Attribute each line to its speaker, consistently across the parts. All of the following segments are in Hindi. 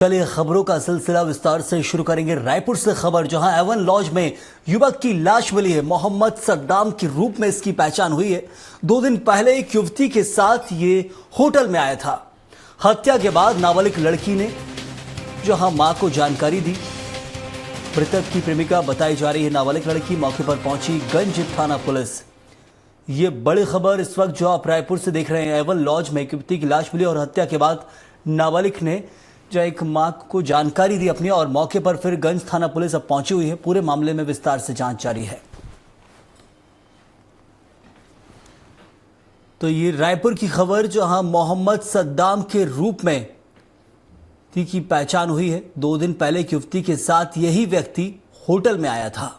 Speaker 1: चलिए खबरों का सिलसिला विस्तार से शुरू करेंगे। रायपुर से खबर, जहां एवन लॉज में युवक की लाश मिली है। मोहम्मद सद्दाम के रूप में इसकी पहचान हुई है। 2 दिन पहले एक युवती के साथ ये होटल में आया था। हत्या के बाद नाबालिग लड़की ने जहां मां को जानकारी दी। मृतक की प्रेमिका बताई जा रही है। नाबालिग लड़की मौके पर पहुंची गंज थाना पुलिस। ये बड़ी खबर इस वक्त जो आप रायपुर से देख रहे हैं। एवन लॉज में एक युवती की लाश मिली और हत्या के बाद नाबालिग ने जो एक मां को जानकारी दी अपनी, और मौके पर फिर गंज थाना पुलिस अब पहुंची हुई है। पूरे मामले में विस्तार से जांच जारी है। तो ये रायपुर की खबर, जहां मोहम्मद सद्दाम के रूप में की पहचान हुई है। 2 दिन पहले एक युवती के साथ यही व्यक्ति होटल में आया था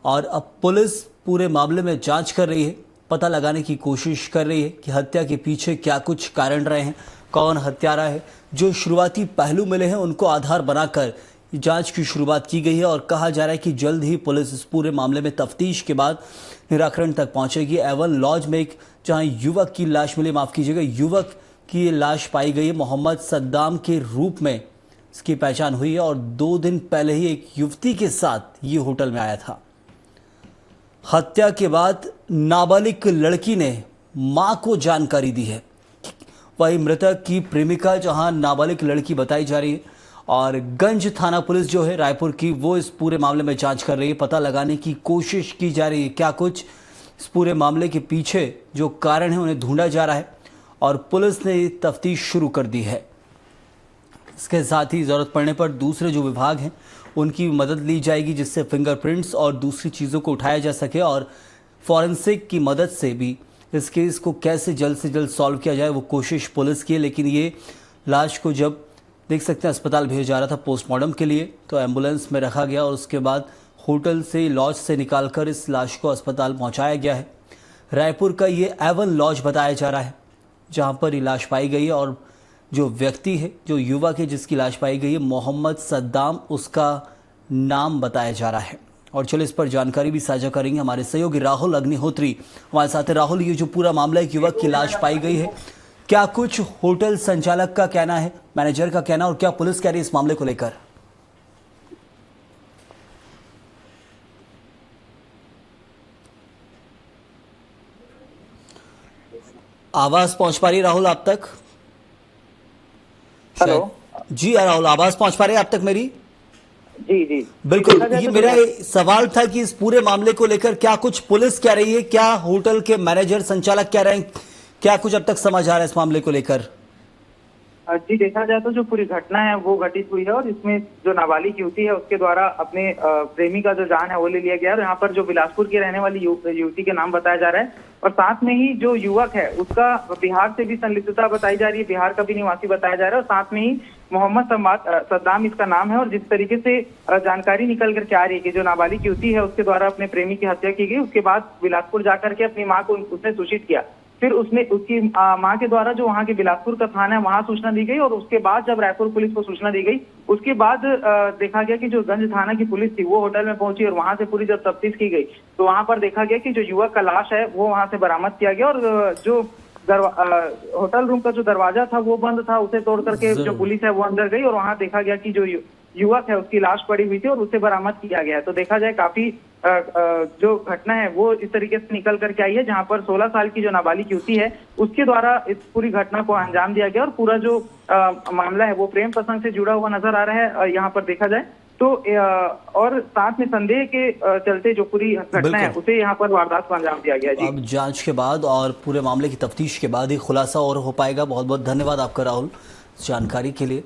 Speaker 1: और अब पुलिस पूरे मामले में जांच कर रही है। पता लगाने की कोशिश कर रही है कि हत्या के पीछे क्या कुछ कारण रहे हैं, कौन हत्यारा है। जो शुरुआती पहलू मिले हैं उनको आधार बनाकर जांच की शुरुआत की गई है और कहा जा रहा है कि जल्द ही पुलिस इस पूरे मामले में तफ्तीश के बाद निराकरण तक पहुंचेगी। एवन लॉज में एक जहां युवक की लाश मिली, माफ कीजिएगा, युवक की लाश पाई गई है। मोहम्मद सद्दाम के रूप में इसकी पहचान हुई है और 2 दिन पहले ही एक युवती के साथ ये होटल में आया था। हत्या के बाद नाबालिग लड़की ने मां को जानकारी दी है। वही मृतक की प्रेमिका जहां नाबालिग लड़की बताई जा रही है, और गंज थाना पुलिस जो है रायपुर की, वो इस पूरे मामले में जांच कर रही है। पता लगाने की कोशिश की जा रही है क्या कुछ इस पूरे मामले के पीछे जो कारण है उन्हें ढूंढा जा रहा है और पुलिस ने तफ्तीश शुरू कर दी है। इसके साथ ही जरूरत पड़ने पर दूसरे जो विभाग हैं उनकी मदद ली जाएगी, जिससे फिंगरप्रिंट्स और दूसरी चीज़ों को उठाया जा सके और फॉरेंसिक की मदद से भी इस केस को कैसे जल्द से जल्द सॉल्व किया जाए, वो कोशिश पुलिस की है। लेकिन ये लाश को जब देख सकते हैं अस्पताल भेजा जा रहा था पोस्टमार्टम के लिए, तो एम्बुलेंस में रखा गया और उसके बाद होटल से, लॉज से निकालकर इस लाश को अस्पताल पहुंचाया गया है। रायपुर का ये एवन लॉज बताया जा रहा है जहाँ पर ये लाश पाई गई है, और जो व्यक्ति है, जो युवक है जिसकी लाश पाई गई है, मोहम्मद सद्दाम उसका नाम बताया जा रहा है। और चलो इस पर जानकारी भी साझा करेंगे हमारे सहयोगी राहुल अग्निहोत्री हमारे साथ है। राहुल, ये जो पूरा मामला है, युवक की लाश पाई गई है, क्या कुछ होटल संचालक का कहना है, मैनेजर का कहना, और क्या पुलिस कह रही है इस मामले को लेकर? आवाज पहुंच पा रही है राहुल आप तक?
Speaker 2: हेलो
Speaker 1: जी राहुल, आवाज पहुंच पा रही है आप तक मेरी?
Speaker 2: जी जी
Speaker 1: बिल्कुल। ये मेरा सवाल था कि इस पूरे मामले को लेकर क्या कुछ पुलिस कह रही है, क्या होटल के मैनेजर, संचालक कह रहे हैं, क्या कुछ अब तक समझ आ रहा है इस मामले को लेकर?
Speaker 2: जी, देखा जाए तो जो पूरी घटना है वो घटित हुई है और इसमें जो नाबालिग युवती है उसके द्वारा अपने प्रेमी का जो जान है वो ले लिया गया। और यहाँ पर जो बिलासपुर की रहने वाली युवती के नाम बताया जा रहा है और साथ में ही जो युवक है उसका बिहार से भी संलिप्तता बताई जा रही है, बिहार का भी निवासी बताया जा रहा है। और साथ में ही मोहम्मद सद्दाम इसका नाम है। और जिस तरीके से जानकारी निकल करके आ रही है कि जो नाबालिग युवती है उसके द्वारा अपने प्रेमी की हत्या की गई, उसके बाद बिलासपुर जाकर के अपनी माँ को उसने सूचित किया। फिर उसने उसकी मां के द्वारा जो वहां के बिलासपुर का थाना है वहां सूचना दी गई और उसके बाद जब रायपुर पुलिस को सूचना दी गई, उसके बाद देखा गया कि जो गंज थाना की पुलिस थी वो होटल में पहुंची और वहां से पूरी जब तफ्तीश की गई तो वहां पर देखा गया कि जो युवक का लाश है वो वहां से बरामद किया गया। और जो होटल रूम का जो दरवाजा था वो बंद था, उसे तोड़ करके जो पुलिस है वो अंदर गई और वहां देखा गया कि जो युवक है उसकी लाश पड़ी हुई थी और उसे बरामद किया गया है। तो देखा जाए काफी जो घटना है वो इस तरीके से निकल करके आई है, जहां पर 16 साल की जो नाबालिग युवती है उसके द्वारा इस पूरी घटना को अंजाम दिया गया। और पूरा जो मामला है वो प्रेम प्रसंग से जुड़ा हुआ नजर आ रहा है यहाँ पर देखा जाए तो। और साथ में संदेह के चलते जो पूरी घटना है उसे यहाँ पर वारदात को अंजाम दिया गया। जी,
Speaker 1: अब जांच के बाद और पूरे मामले की तफ्तीश के बाद ही खुलासा और हो पाएगा। बहुत बहुत धन्यवाद आपका राहुल जानकारी के लिए।